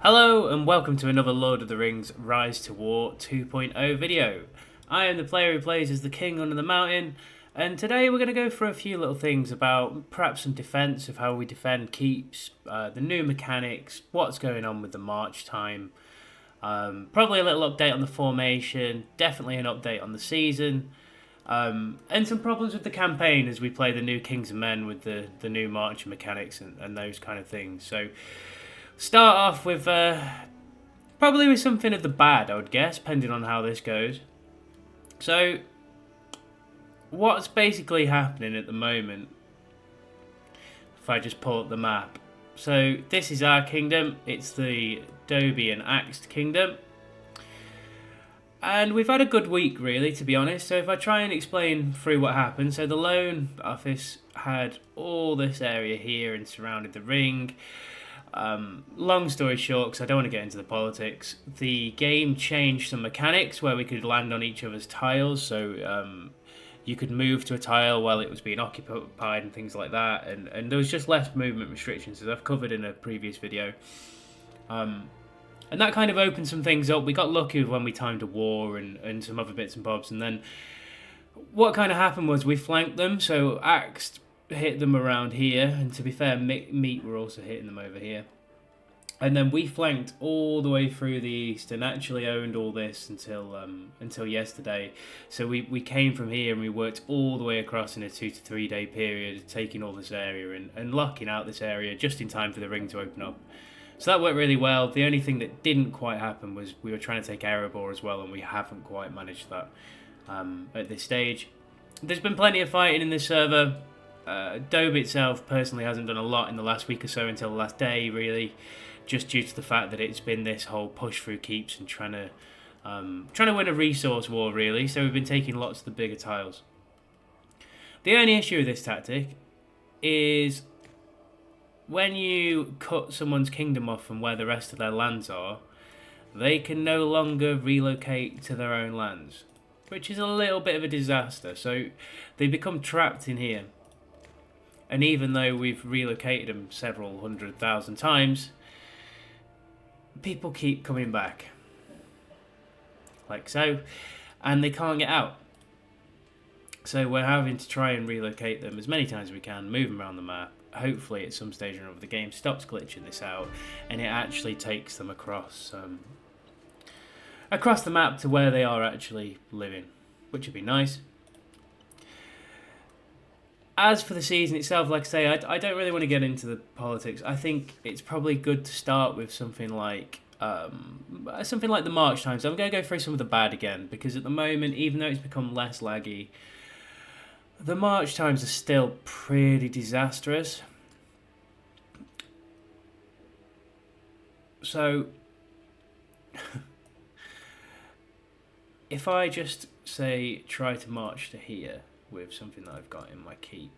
Hello and welcome to another Lord of the Rings Rise to War 2.0 video. I am the player who plays as the King under the mountain, and today we're going to go through a few little things about perhaps some defense of how we defend keeps, the new mechanics, what's going on with the march time, probably a little update on the formation, definitely an update on the season, and some problems with the campaign as we play the new Kings and Men with the new march mechanics and those kind of things. So start off with probably with something of the bad, I would guess, depending on how this goes. So, what's basically happening at the moment, if I just pull up the map. So, this is our kingdom. It's the Dobie and Axed kingdom. And we've had a good week, really, to be honest. So, if I try and explain through what happened. So, the Loan Office had all this area here and surrounded the ring. Long story short, because I don't want to get into the politics, the game changed some mechanics where we could land on each other's tiles, so you could move to a tile while it was being occupied and things like that, and there was just less movement restrictions, as I've covered in a previous video. And that kind of opened some things up. We got lucky when we timed a war and some other bits and bobs, and then what kind of happened was we flanked them, so Axed hit them around here, and to be fair, Meat were also hitting them over here. And then we flanked all the way through the east and actually owned all this until yesterday. So we came from here and we worked all the way across in a 2 to 3 day period, taking all this area and locking out this area just in time for the ring to open up. So that worked really well. The only thing that didn't quite happen was we were trying to take Erebor as well, and we haven't quite managed that at this stage. There's been plenty of fighting in this server. Dobie itself personally hasn't done a lot in the last week or so until the last day, really, just due to the fact that it's been this whole push through keeps and trying to win a resource war, really. So we've been taking lots of the bigger tiles. The only issue with this tactic is when you cut someone's kingdom off from where the rest of their lands are, they can no longer relocate to their own lands, which is a little bit of a disaster. So they become trapped in here. And even though we've relocated them several 100,000 times, people keep coming back. Like so. And they can't get out. So we're having to try and relocate them as many times as we can, move them around the map. Hopefully at some stage or another the game stops glitching this out and it actually takes them across the map to where they are actually living, which would be nice. As for the season itself, like I say, I don't really want to get into the politics. I think it's probably good to start with something like the march time. So I'm going to go through some of the bad again, because at the moment, even though it's become less laggy, the march times are still pretty disastrous. So if I just say try to march to here with something that I've got in my keep,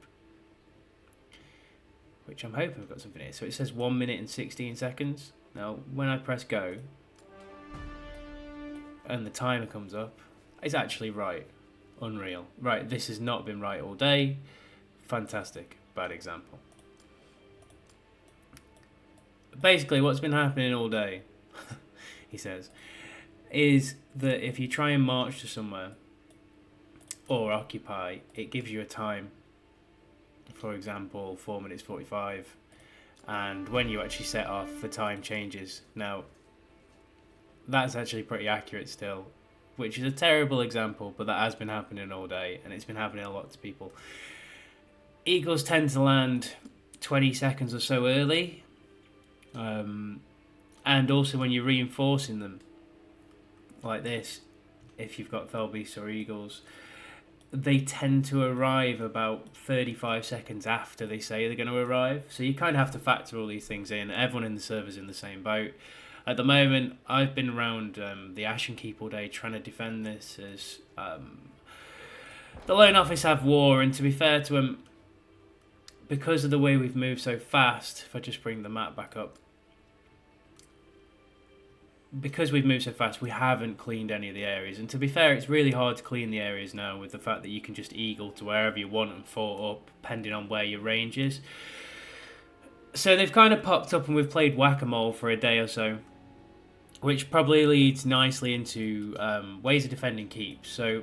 which I'm hoping I've got something here. So it says 1 minute and 16 seconds. Now, when I press go, and the timer comes up, it's actually right. Unreal. Right, this has not been right all day. Fantastic. Bad example. Basically, what's been happening all day, he says, is that if you try and march to somewhere, or occupy, it gives you a time. For example, 4 minutes 45, and when you actually set off, the time changes. Now, that's actually pretty accurate still, which is a terrible example, but that has been happening all day, and it's been happening a lot to people. Eagles tend to land 20 seconds or so early, and also when you're reinforcing them, like this, if you've got fell beasts or eagles, they tend to arrive about 35 seconds after they say they're going to arrive. So you kind of have to factor all these things in. Everyone in the server's in the same boat. At the moment, I've been around the Ashen Keep all day trying to defend this as the Loan Office have war. And to be fair to them, because of the way we've moved so fast, if I just bring the map back up, because we've moved so fast, we haven't cleaned any of the areas. And to be fair, it's really hard to clean the areas now with the fact that you can just eagle to wherever you want and fort up, depending on where your range is. So they've kind of popped up and we've played whack-a-mole for a day or so. which probably leads nicely into ways of defending keeps. So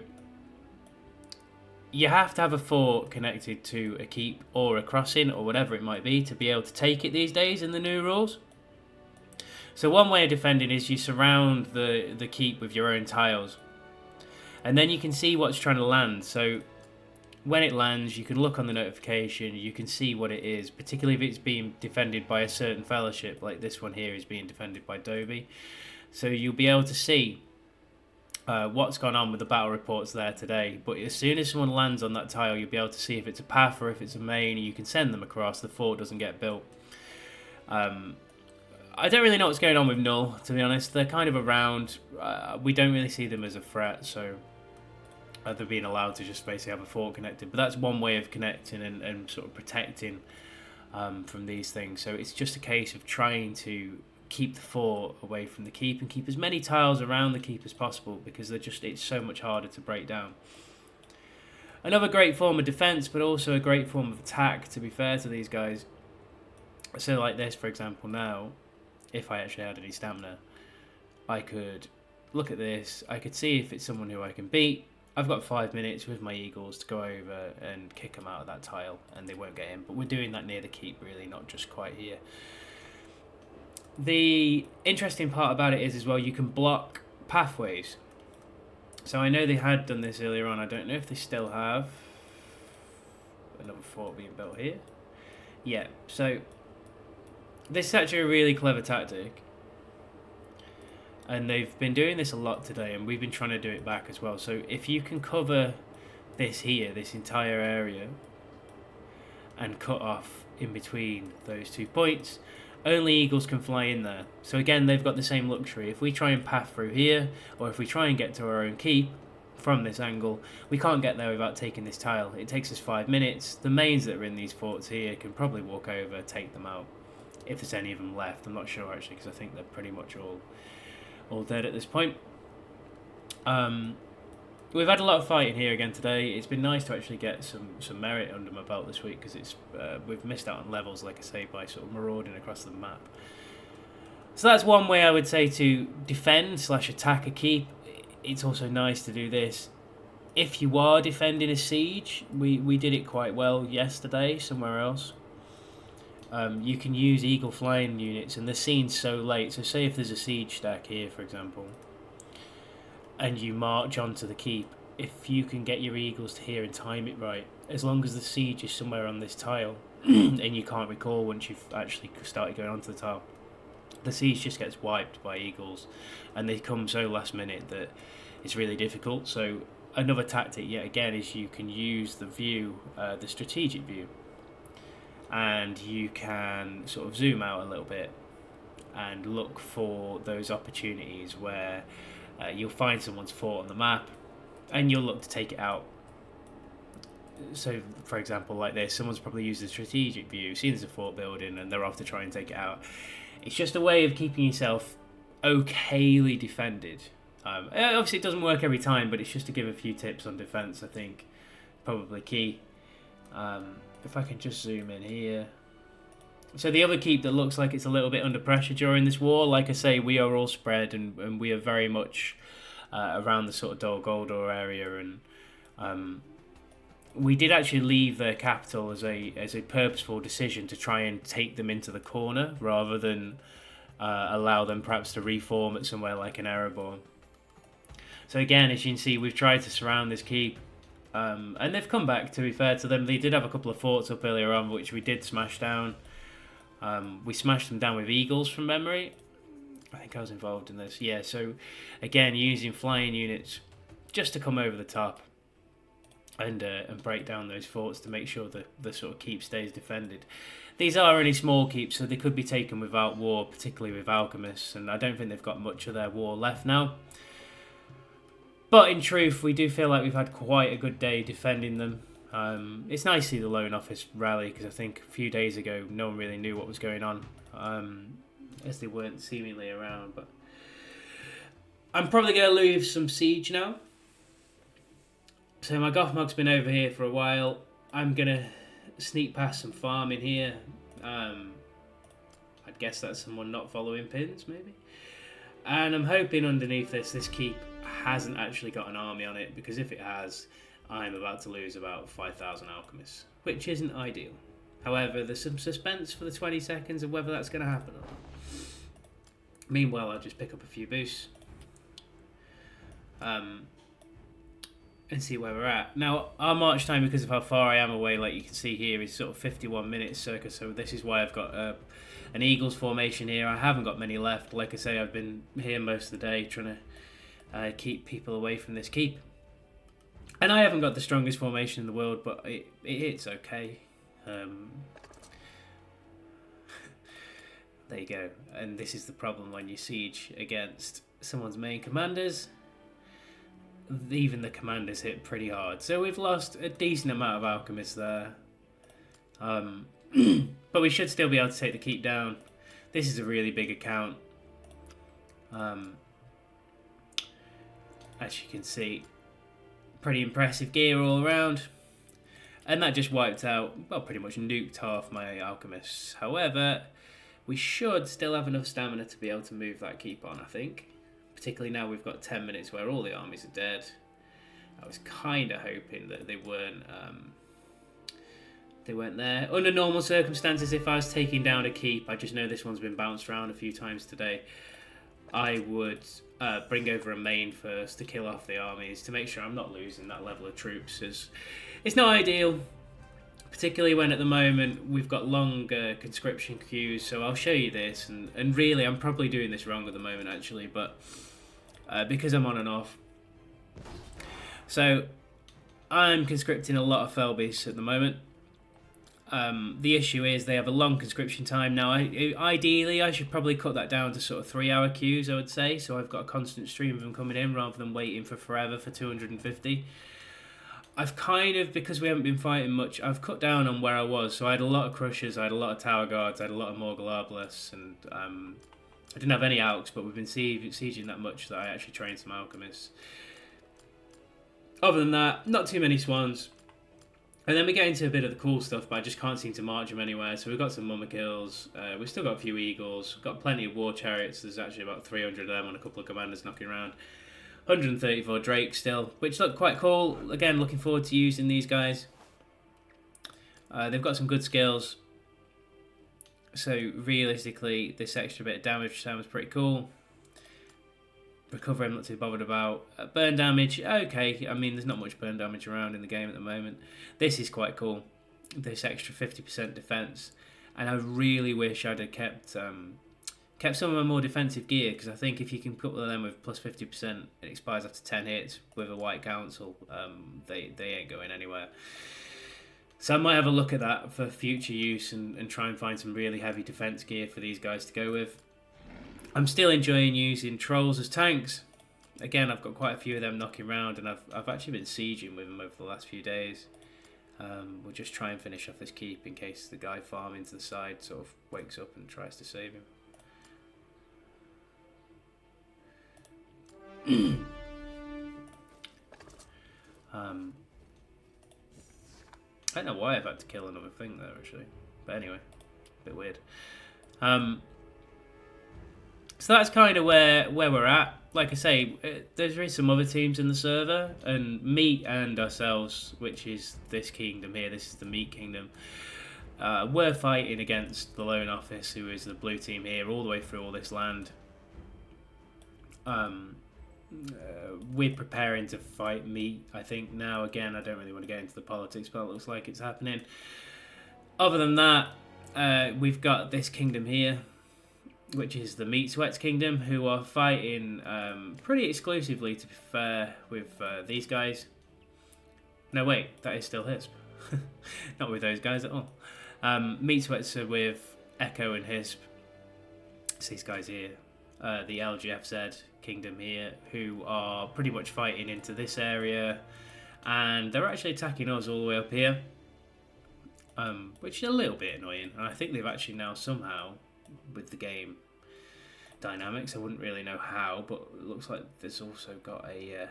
you have to have a fort connected to a keep or a crossing or whatever it might be to be able to take it these days in the new rules. So one way of defending is you surround the keep with your own tiles. And then you can see what's trying to land. So when it lands, you can look on the notification, you can see what it is, particularly if it's being defended by a certain fellowship, like this one here is being defended by Dobie. So you'll be able to see what's gone on with the battle reports there today. But as soon as someone lands on that tile, you'll be able to see if it's a path or if it's a main, and you can send them across. The fort doesn't get built. I don't really know what's going on with Null, to be honest. They're kind of around. We don't really see them as a threat, so they're being allowed to just basically have a fort connected. But that's one way of connecting and sort of protecting from these things. So it's just a case of trying to keep the fort away from the keep and keep as many tiles around the keep as possible, because it's so much harder to break down. Another great form of defense, but also a great form of attack, to be fair to these guys. So like this, for example, now, if I actually had any stamina, I could look at this, I could see if it's someone who I can beat. I've got 5 minutes with my eagles to go over and kick them out of that tile, and they won't get in. But we're doing that near the keep, really, not just quite here. The interesting part about it is as well, you can block pathways. So I know they had done this earlier on. I don't know if they still have. Another fort being built here. Yeah, so this is actually a really clever tactic. And they've been doing this a lot today, and we've been trying to do it back as well. So if you can cover this here, this entire area, and cut off in between those 2 points, only eagles can fly in there. So again, they've got the same luxury. If we try and path through here, or if we try and get to our own keep from this angle, we can't get there without taking this tile. It takes us 5 minutes. The mains that are in these forts here can probably walk over, take them out, if there's any of them left. I'm not sure actually, because I think they're pretty much all dead at this point. We've had a lot of fighting here again today. It's been nice to actually get some merit under my belt this week, because it's we've missed out on levels, like I say, by sort of marauding across the map. So that's one way I would say to defend / attack a keep. It's also nice to do this if you are defending a siege. We did it quite well yesterday somewhere else. You can use eagle flying units, and the scene's so late. So say if there's a siege stack here, for example, and you march onto the keep, if you can get your eagles to here and time it right, as long as the siege is somewhere on this tile, and you can't recall once you've actually started going onto the tile, the siege just gets wiped by eagles, and they come so last minute that it's really difficult. So another tactic, yet again, is you can use the view, the strategic view, and you can sort of zoom out a little bit and look for those opportunities where you'll find someone's fort on the map and you'll look to take it out. So for example, like this, someone's probably used a strategic view, seen there's a fort building, and they're off to try and take it out. It's just a way of keeping yourself okayly defended. Obviously it doesn't work every time, but it's just to give a few tips on defense, I think probably key. If I can just zoom in here. So the other keep that looks like it's a little bit under pressure during this war, like I say, we are all spread, and we are very much around the sort of Dol Guldur area, and we did actually leave their capital as a purposeful decision to try and take them into the corner rather than allow them perhaps to reform at somewhere like an Erebor. So again, as you can see, we've tried to surround this keep. And they've come back, to be fair to them. They did have a couple of forts up earlier on, which we did smash down. We smashed them down with eagles from memory. I think I was involved in this. Yeah, so again, using flying units just to come over the top and break down those forts to make sure that the sort of keep stays defended. These are only small keeps, so they could be taken without war, particularly with alchemists, and I don't think they've got much of their war left now. But in truth, we do feel like we've had quite a good day defending them. It's nice to see the Loan Office rally, because I think a few days ago no one really knew what was going on, as they weren't seemingly around. But I'm probably going to lose some siege now. So my Gothmog's been over here for a while. I'm going to sneak past some farming here. I'd guess that's someone not following pins, maybe. And I'm hoping underneath this keep hasn't actually got an army on it, because if it has, I'm about to lose about 5,000 alchemists, which isn't ideal. However, there's some suspense for the 20 seconds of whether that's going to happen or not. Meanwhile, I'll just pick up a few boosts and see where we're at. Now, our march time, because of how far I am away, like you can see here, is sort of 51 minutes circa, so this is why I've got an Eagles formation here. I haven't got many left. Like I say, I've been here most of the day trying to keep people away from this keep. And I haven't got the strongest formation in the world, but it's okay. There you go. And this is the problem when you siege against someone's main commanders. Even the commanders hit pretty hard. So we've lost a decent amount of alchemists there. But we should still be able to take the keep down. This is a really big account. As you can see, pretty impressive gear all around. And that just wiped out, well, pretty much nuked half my alchemists. However, we should still have enough stamina to be able to move that keep on, I think. Particularly now we've got 10 minutes where all the armies are dead. I was kind of hoping that they weren't there. Under normal circumstances, if I was taking down a keep, I just know this one's been bounced around a few times today, I would bring over a main first to kill off the armies to make sure I'm not losing that level of troops. It's not ideal, particularly when at the moment we've got long conscription queues. So I'll show you this, and really I'm probably doing this wrong at the moment actually, but because I'm on and off. So I'm conscripting a lot of Felbeasts at the moment. The issue is they have a long conscription time. Now, ideally, I should probably cut that down to sort of 3-hour queues, I would say. So I've got a constant stream of them coming in rather than waiting for forever for 250. I've kind of, because we haven't been fighting much, I've cut down on where I was. So I had a lot of Crushers, I had a lot of Tower Guards, I had a lot of Morgul Arbalists, and I didn't have any Alks, but we've been sieging that much that I actually trained some Alchemists. Other than that, not too many Swans. And then we get into a bit of the cool stuff, but I just can't seem to march them anywhere. So we've got some Mumakills, we've still got a few Eagles, we've got plenty of War Chariots. There's actually about 300 of them and a couple of Commanders knocking around. 134 Drakes still, which look quite cool. Again, looking forward to using these guys. They've got some good skills. So realistically, this extra bit of damage sounds pretty cool. Recovery I'm not too bothered about. Burn damage, okay. I mean, there's not much burn damage around in the game at the moment. This is quite cool. This extra 50% defense. And I really wish I'd have kept some of my more defensive gear, because I think if you can couple them with plus 50%, it expires after 10 hits with a White Council. They ain't going anywhere. So I might have a look at that for future use and try and find some really heavy defense gear for these guys to go with. I'm still enjoying using Trolls as tanks. Again, I've got quite a few of them knocking around, and I've actually been sieging with them over the last few days. We'll just try and finish off this keep in case the guy farming to the side sort of wakes up and tries to save him. I don't know why I've had to kill another thing there actually, but anyway, a bit weird. So that's kind of where we're at. Like I say, there is some other teams in the server, and Meat and ourselves, which is this kingdom here, this is the Meat Kingdom, we're fighting against the Lone Office, who is the blue team here, all the way through all this land. We're preparing to fight Meat, I think, now. Again, I don't really want to get into the politics, but it looks like it's happening. Other than that, we've got this kingdom here, which is the Meat Sweats Kingdom, who are fighting pretty exclusively, to be fair, with these guys. No, wait, that is still Hisp. Not with those guys at all. Meat Sweats are with Echo and Hisp. It's these guys here. The LGFZ Kingdom here, who are pretty much fighting into this area, and they're actually attacking us all the way up here, which is a little bit annoying. And I think they've actually now somehow, with the game dynamics, I wouldn't really know how, but it looks like there's also got a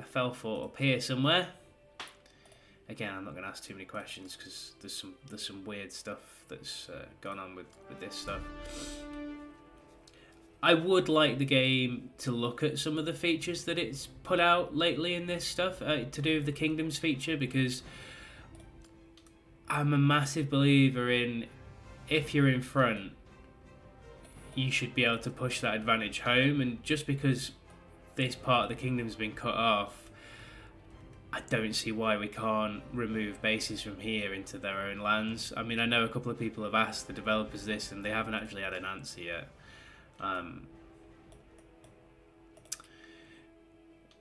fell fort up here somewhere. Again, I'm not going to ask too many questions because there's some weird stuff that's gone on with this stuff. I would like the game to look at some of the features that it's put out lately in this stuff to do with the Kingdoms feature, because I'm a massive believer in, if you're in front, you should be able to push that advantage home. And just because this part of the Kingdom's been cut off, I don't see why we can't remove bases from here into their own lands. I mean, I know a couple of people have asked the developers this and they haven't actually had an answer yet.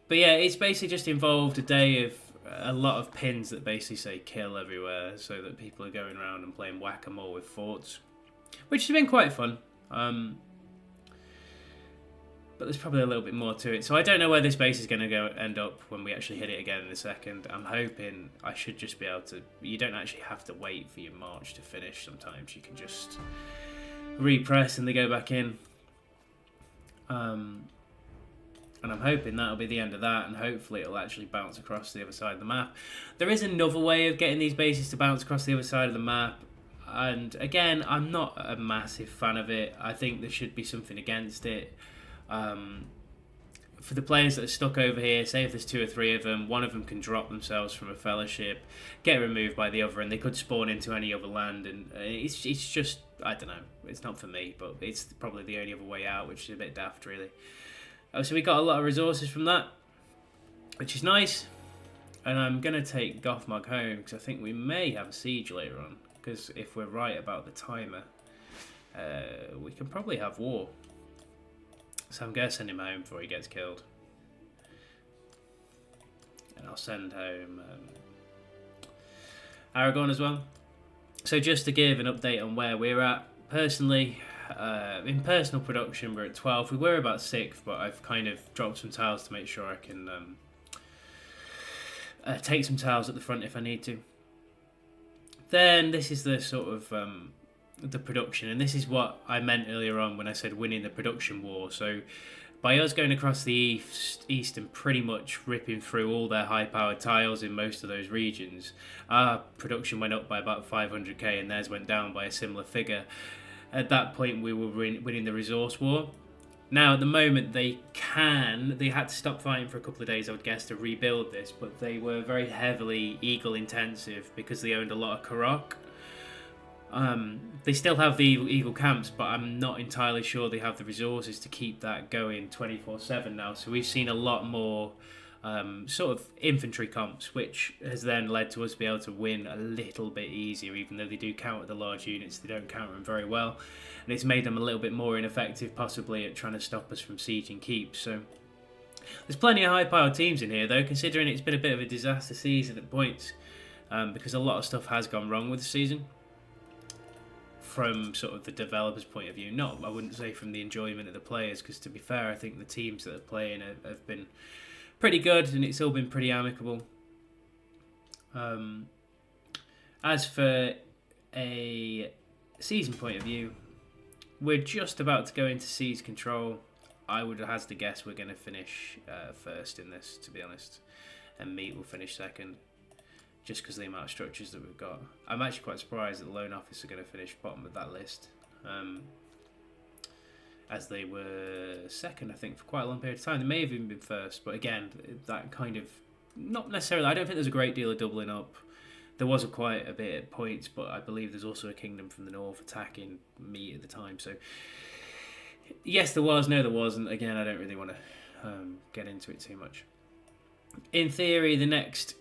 But yeah, it's basically just involved a day of a lot of pins that basically say kill everywhere, so that people are going around and playing whack-a-mole with forts, which has been quite fun. But there's probably a little bit more to it. So I don't know where this base is going to end up when we actually hit it again in a second. I'm hoping I should just be able to... You don't actually have to wait for your march to finish sometimes. You can just repress and they go back in. And I'm hoping that'll be the end of that, and hopefully it'll actually bounce across the other side of the map. There is another way of getting these bases to bounce across the other side of the map, and again, I'm not a massive fan of it. I think there should be something against it. For the players that are stuck over here, say if there's 2 or 3 of them, one of them can drop themselves from a fellowship, get removed by the other, and they could spawn into any other land, and it's just, I don't know, it's not for me, but it's probably the only other way out, which is a bit daft, really. So we got a lot of resources from that, which is nice, and I'm going to take Gothmog home, because I think we may have a siege later on, because if we're right about the timer, we can probably have war. So I'm going to send him home before he gets killed. And I'll send home Aragorn as well. So just to give an update on where we're at. Personally, in personal production, we're at 12. We were about 6th, but I've kind of dropped some tiles to make sure I can take some tiles at the front if I need to. Then this is the sort of... the production, and this is what I meant earlier on when I said winning the production war. So by us going across the east and pretty much ripping through all their high powered tiles in most of those regions, our production went up by about 500k and theirs went down by a similar figure. At that point we were winning the resource war. Now at the moment they had to stop fighting for a couple of days, I would guess, to rebuild this, but they were very heavily eagle intensive because they owned a lot of Karok. They still have the eagle camps, but I'm not entirely sure they have the resources to keep that going 24/7 now. So we've seen a lot more sort of infantry comps, which has then led to us be able to win a little bit easier, even though they do counter the large units. They don't counter them very well, and it's made them a little bit more ineffective, possibly at trying to stop us from sieging keeps. So there's plenty of high-powered teams in here, though, considering it's been a bit of a disaster season at points, because a lot of stuff has gone wrong with the season. From sort of the developers' point of view, I wouldn't say from the enjoyment of the players, because to be fair, I think the teams that are playing have been pretty good, and it's all been pretty amicable. As for a season point of view, we're just about to go into siege control. I would hazard to guess we're going to finish first in this, to be honest, and Meat will finish second. Just because of the amount of structures that we've got. I'm actually quite surprised that the Lone Office are going to finish bottom of that list. As they were second, I think, for quite a long period of time. They may have even been first, but again, that kind of... Not necessarily... I don't think there's a great deal of doubling up. There was quite a bit at points, but I believe there's also a kingdom from the north attacking me at the time. So, yes, there was. No, there wasn't. Again, I don't really want to get into it too much. In theory, the next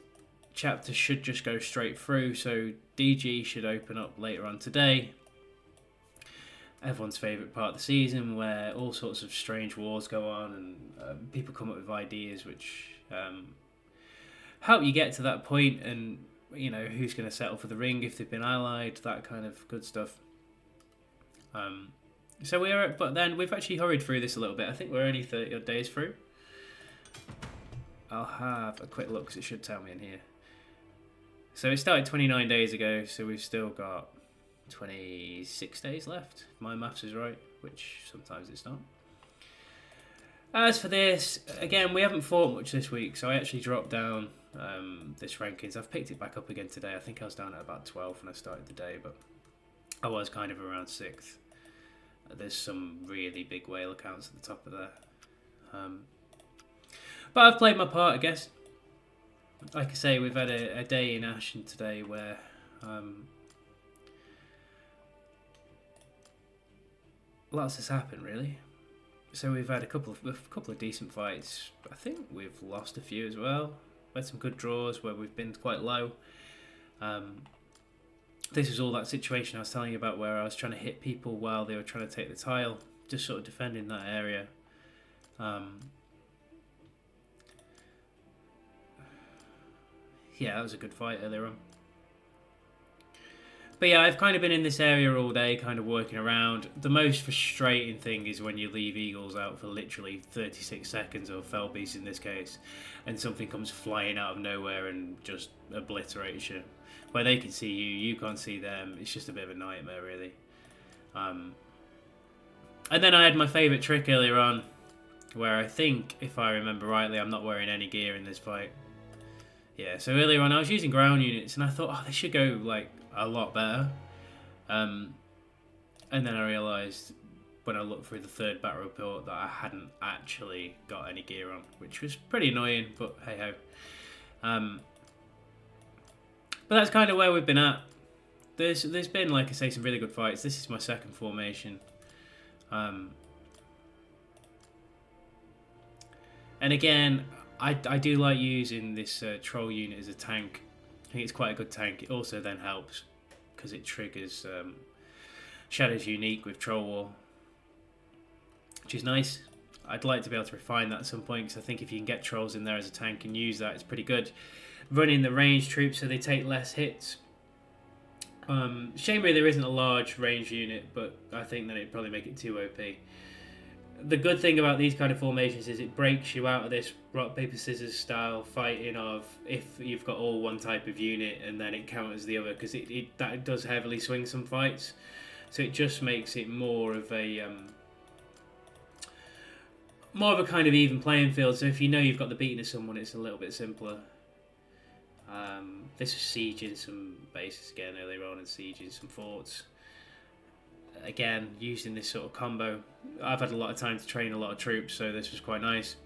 chapter should just go straight through, so DG should open up later on today. Everyone's favourite part of the season, where all sorts of strange wars go on and people come up with ideas which help you get to that point, and you know who's going to settle for the ring if they've been allied, that kind of good stuff. But then we've actually hurried through this a little bit. I think we're only 30 odd days through. I'll have a quick look because it should tell me in here. So it started 29 days ago, so we've still got 26 days left. My maths is right, which sometimes it's not. As for this, again, we haven't fought much this week, so I actually dropped down this rankings. I've picked it back up again today. I think I was down at about 12 when I started the day, but I was kind of around 6th. There's some really big whale accounts at the top of there. But I've played my part, I guess. Like I say, we've had a day in Ashen today where lots has happened, really. So we've had a couple of decent fights. I think we've lost a few as well. We've had some good draws where we've been quite low. This is all that situation I was telling you about where I was trying to hit people while they were trying to take the tile, just sort of defending that area. Yeah, that was a good fight earlier on. But yeah, I've kind of been in this area all day, kind of working around. The most frustrating thing is when you leave eagles out for literally 36 seconds, or fell beasts in this case, and something comes flying out of nowhere and just obliterates you. Where they can see you, you can't see them. It's just a bit of a nightmare, really. And then I had my favourite trick earlier on, where I think, if I remember rightly, I'm not wearing any gear in this fight. Yeah, so earlier on I was using ground units, and I thought, oh, they should go, like, a lot better. And then I realised when I looked through the third battle report that I hadn't actually got any gear on, which was pretty annoying, but hey ho. But that's kind of where we've been at. There's been, like I say, some really good fights. This is my second formation. And again, I do like using this troll unit as a tank. I think it's quite a good tank. It also then helps because it triggers Shadow's Unique with Troll War, which is nice. I'd like to be able to refine that at some point, because I think if you can get trolls in there as a tank and use that, it's pretty good. Running the ranged troops so they take less hits. Shame really there isn't a large range unit, but I think that it'd probably make it too OP. The good thing about these kind of formations is it breaks you out of this rock, paper, scissors style fighting of if you've got all one type of unit and then it counters the other, because that does heavily swing some fights. So it just makes it more of a kind of even playing field. So if you know you've got the beating of someone, it's a little bit simpler. This was sieging some bases again earlier on and sieging some forts. Again, using this sort of combo. I've had a lot of time to train a lot of troops, so this was quite nice.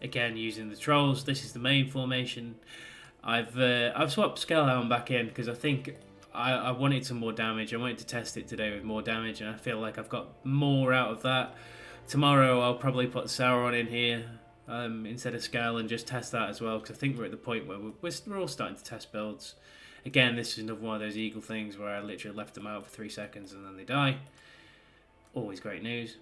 Again, using the trolls. This is the main formation. I've swapped Scalehelm back in because I think I wanted some more damage. I wanted to test it today with more damage, and I feel like I've got more out of that. Tomorrow I'll probably put Sauron in here instead of Scale and just test that as well, because I think we're at the point where we're all starting to test builds. Again, this is another one of those eagle things where I literally left them out for 3 seconds and then they die. Always great news.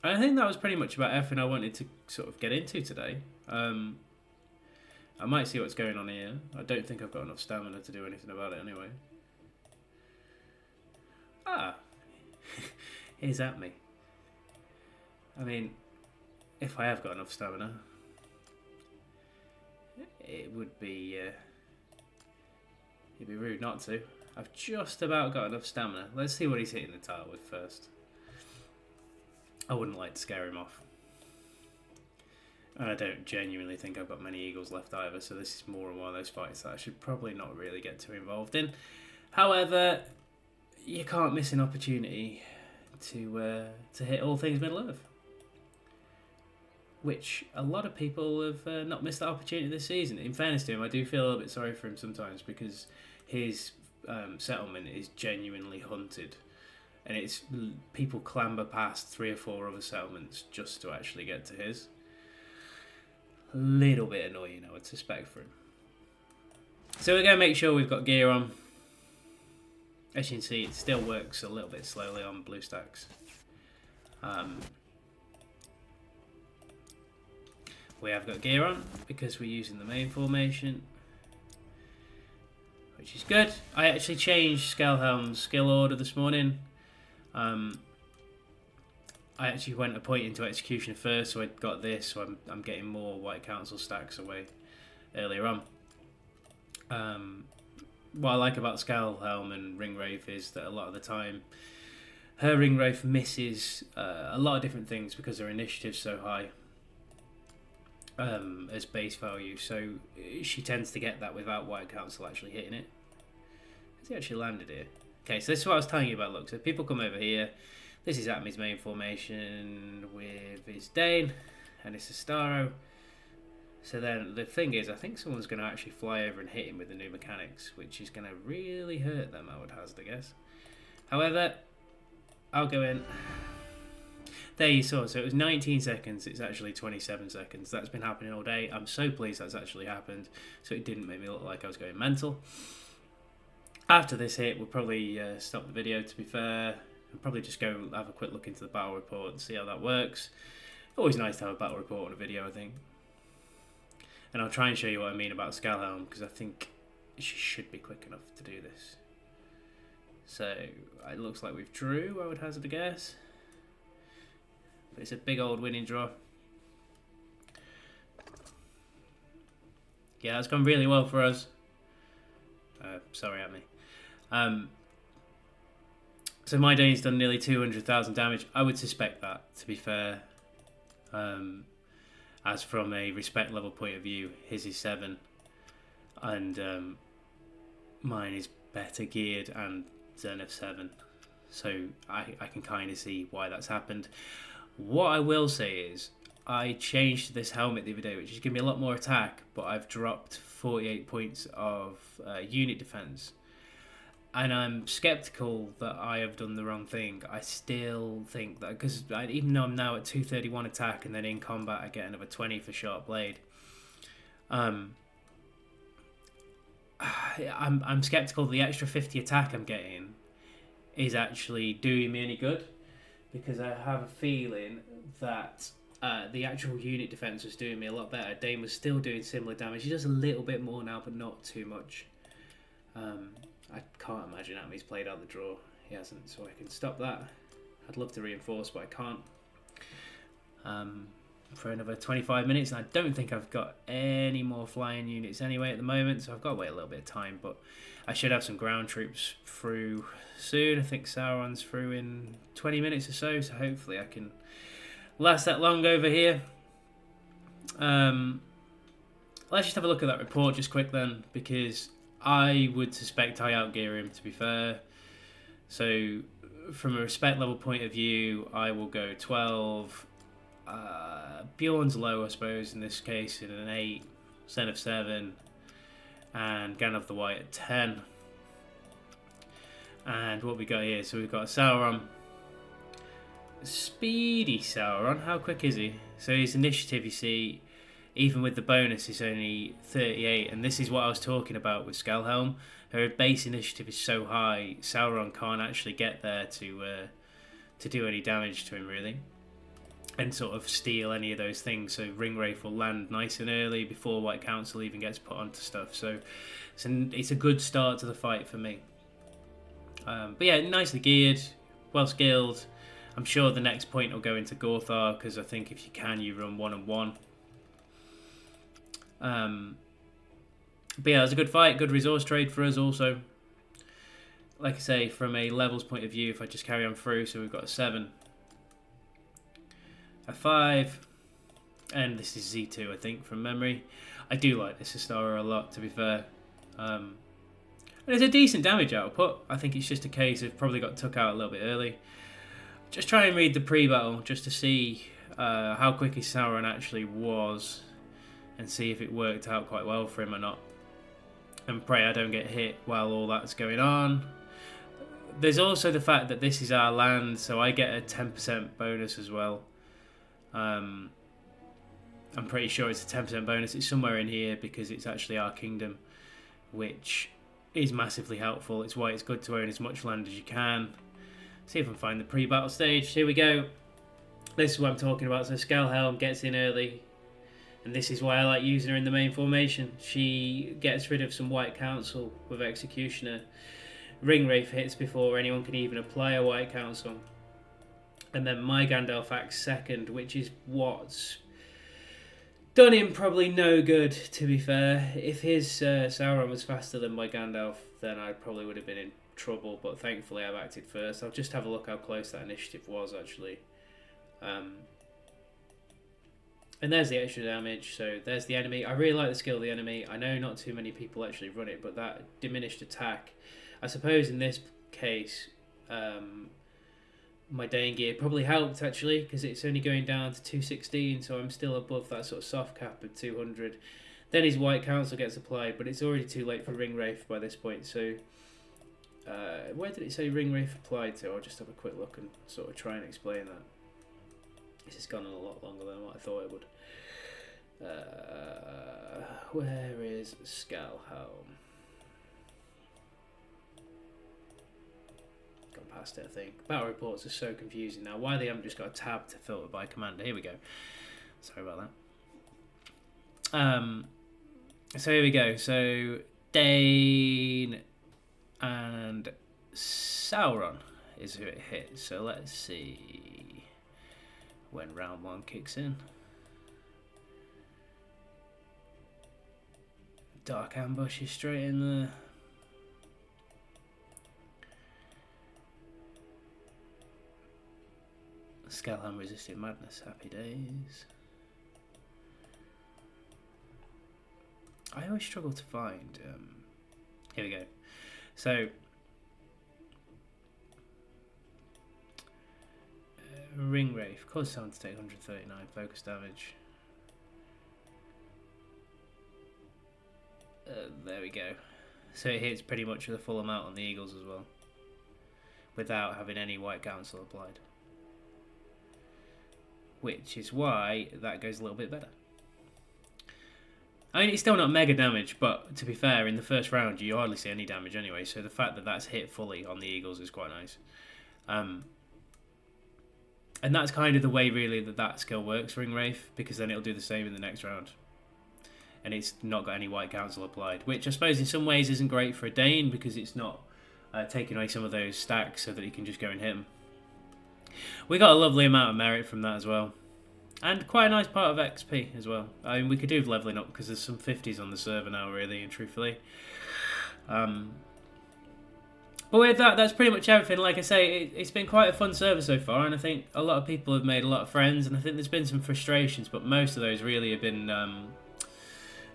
I think that was pretty much about everything I wanted to sort of get into today. I might see what's going on here. I don't think I've got enough stamina to do anything about it anyway. Ah, he's at me. I mean, if I have got enough stamina, it would be it'd be rude not to. I've just about got enough stamina. Let's see what he's hitting the tile with first. I wouldn't like to scare him off. And I don't genuinely think I've got many eagles left either, so this is more one of those fights that I should probably not really get too involved in. However, you can't miss an opportunity to hit all things Middle Earth, which a lot of people have not missed that opportunity this season. In fairness to him, I do feel a little bit sorry for him sometimes, because his settlement is genuinely hunted, and it's people clamber past 3 or 4 other settlements just to actually get to his. A little bit annoying, I would suspect, for him. So we're going to make sure we've got gear on. As you can see, it still works a little bit slowly on BlueStacks. We have got gear on because we're using the main formation, which is good. I actually changed Scalehelm's skill order this morning. I actually went a point into execution first, so I got this, so I'm getting more White Council stacks away earlier on. What I like about Scalehelm and Ringwraith is that a lot of the time her Ringwraith misses a lot of different things because her initiative's so high as base value, so she tends to get that without White Council actually hitting it, Has he actually landed here? Okay, so this is what I was telling you about. Look, so people come over here. This is Atmi's main formation with his Dane and his Sestaro. So then the thing is, I think someone's going to actually fly over and hit him with the new mechanics, which is going to really hurt them, I would hazard a guess. However, I'll go in. There you saw, so it was 19 seconds, it's actually 27 seconds. That's been happening all day. I'm so pleased that's actually happened, so it didn't make me look like I was going mental. After this hit, we'll probably stop the video, to be fair. I'll probably just go have a quick look into the battle report and see how that works. Always nice to have a battle report on a video, I think. And I'll try and show you what I mean about Skalhelm, because I think she should be quick enough to do this. So, it looks like we've drew, I would hazard a guess. But it's a big old winning draw. Yeah, that's gone really well for us. Sorry, Atmi. So my Dane's done nearly 200,000 damage. I would suspect that, to be fair. As from a respect level point of view, his is 7. And mine is better geared and Zenith 7. So I can kind of see why that's happened. What I will say is, I changed this helmet the other day, which is giving me a lot more attack, but I've dropped 48 points of unit defense. And I'm skeptical that I have done the wrong thing. I still think that, because even though I'm now at 231 attack and then in combat I get another 20 for Sharp Blade, I'm skeptical the extra 50 attack I'm getting is actually doing me any good, because I have a feeling that the actual unit defense was doing me a lot better. Dane was still doing similar damage. He does a little bit more now, but not too much. I can't imagine Atmi's played out the draw. He hasn't, so I can stop that. I'd love to reinforce, but I can't. For another 25 minutes, and I don't think I've got any more flying units anyway at the moment, so I've got to wait a little bit of time, but I should have some ground troops through soon. I think Sauron's through in 20 minutes or so, so hopefully I can last that long over here. Let's just have a look at that report just quick then, because I would suspect I outgear him, to be fair. So from a respect level point of view, I will go 12. Bjorn's low, I suppose, in this case, in an 8, Zenith 7, and Gandalf the White at 10. And what we got here, so we've got Sauron. Speedy Sauron, how quick is he? So his initiative, you see, even with the bonus, is only 38, and this is what I was talking about with Skalhelm. Her base initiative is so high, Sauron can't actually get there to do any damage to him, really, and sort of steal any of those things. So Ringwraith will land nice and early before White Council even gets put onto stuff. So it's a good start to the fight for me. But yeah, nicely geared, well skilled. I'm sure the next point will go into Gorthar, because I think if you can, you run 1 and 1. But yeah, it was a good fight, good resource trade for us also. Like I say, from a levels point of view, if I just carry on through, so we've got a 7, a 5, and this is Z2, I think, from memory. I do like this Astara a lot, to be fair. And it's a decent damage output. I think it's just a case of probably got took out a little bit early. Just try and read the pre-battle just to see how quick his Sauron actually was, and see if it worked out quite well for him or not. And pray I don't get hit while all that's going on. There's also the fact that this is our land, so I get a 10% bonus as well. I'm pretty sure it's a 10% bonus. It's somewhere in here because it's actually our kingdom, which is massively helpful. It's why it's good to own as much land as you can. See if I can find the pre-battle stage. Here we go. This is what I'm talking about. So Skalhelm gets in early, and this is why I like using her in the main formation. She gets rid of some White Council with Executioner. Ringwraith hits before anyone can even apply a White Council. And then my Gandalf acts second, which is what's done him probably no good, to be fair. If his Sauron was faster than my Gandalf, then I probably would have been in trouble, but thankfully I've acted first. I'll just have a look how close that initiative was, actually. And there's the extra damage, so there's the enemy. I really like the skill of the enemy. I know not too many people actually run it, but that diminished attack, I suppose in this case, my Dane gear probably helped actually, because it's only going down to 216, so I'm still above that sort of soft cap of 200. Then his White Council gets applied, but it's already too late for Ring Wraith by this point, so where did it say Ring Wraith applied to? I'll just have a quick look and sort of try and explain that. This has gone on a lot longer than what I thought it would. Where is Skalhelm? Gone past it, I think. Battle reports are so confusing now. Why they haven't just got a tab to filter by commander? Here we go. Sorry about that. So here we go. So Dane and Sauron is who it hits. So let's see when round 1 kicks in. Dark Ambush is straight in there. Skelham resisting madness, happy days. I always struggle to find. Here we go. So, Ring Wraith causes someone to take 139 focus damage. There we go. So it hits pretty much the full amount on the Eagles as well, without having any White Council applied. Which is why that goes a little bit better. I mean, it's still not mega damage, but to be fair, in the first round you hardly see any damage anyway, so the fact that that's hit fully on the Eagles is quite nice. And that's kind of the way really that skill works, Ring Wraith, because then it'll do the same in the next round. And it's not got any White Council applied, which I suppose in some ways isn't great for a Dane, because it's not taking away some of those stacks so that he can just go and hit him. We got a lovely amount of merit from that as well. And quite a nice part of XP as well. I mean, we could do with levelling up, because there's some 50s on the server now, really and truthfully. But with that, that's pretty much everything. Like I say, it's been quite a fun server so far, and I think a lot of people have made a lot of friends, and I think there's been some frustrations, but most of those really have been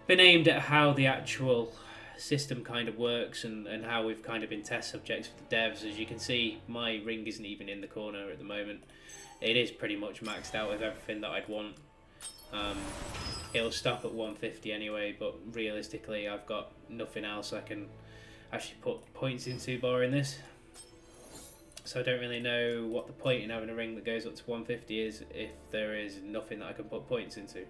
aimed at how the actual system kind of works, and how we've kind of been test subjects for the devs. As you can see, my ring isn't even in the corner at the moment. It is pretty much maxed out with everything that I'd want. It'll stop at 150 anyway, but realistically I've got nothing else I can actually put points into barring this. So I don't really know what the point in having a ring that goes up to 150 is if there is nothing that I can put points into.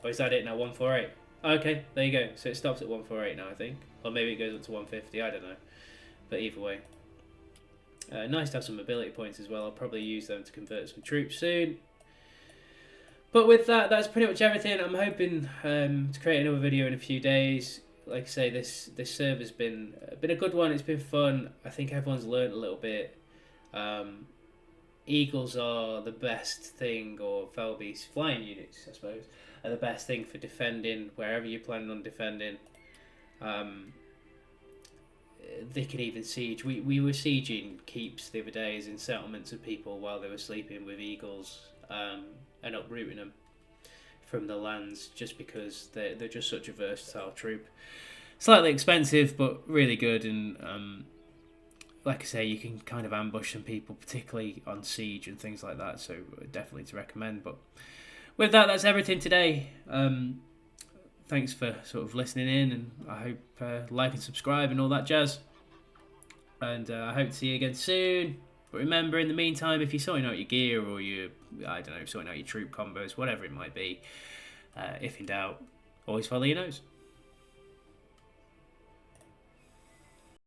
Or is that it now, 148? Okay, there you go. So it stops at 148 now, I think. Or maybe it goes up to 150, I don't know. But either way. Nice to have some mobility points as well. I'll probably use them to convert some troops soon. But with that, that's pretty much everything. I'm hoping to create another video in a few days. Like I say, this server's been a good one. It's been fun. I think everyone's learned a little bit. Eagles are the best thing, or Felby's flying units, I suppose, are the best thing for defending wherever you're planning on defending. They can even siege. We were sieging keeps the other day, as in settlements of people while they were sleeping with Eagles, and uprooting them from the lands, just because they're just such a versatile troop. Slightly expensive, but really good, and like I say, you can kind of ambush some people, particularly on siege and things like that, so definitely to recommend. But with that, that's everything today. Thanks for sort of listening in, and I hope like and subscribe and all that jazz. And I hope to see you again soon. But remember, in the meantime, if you're sorting out your gear, or sorting out your troop combos, whatever it might be, if in doubt, always follow your nose.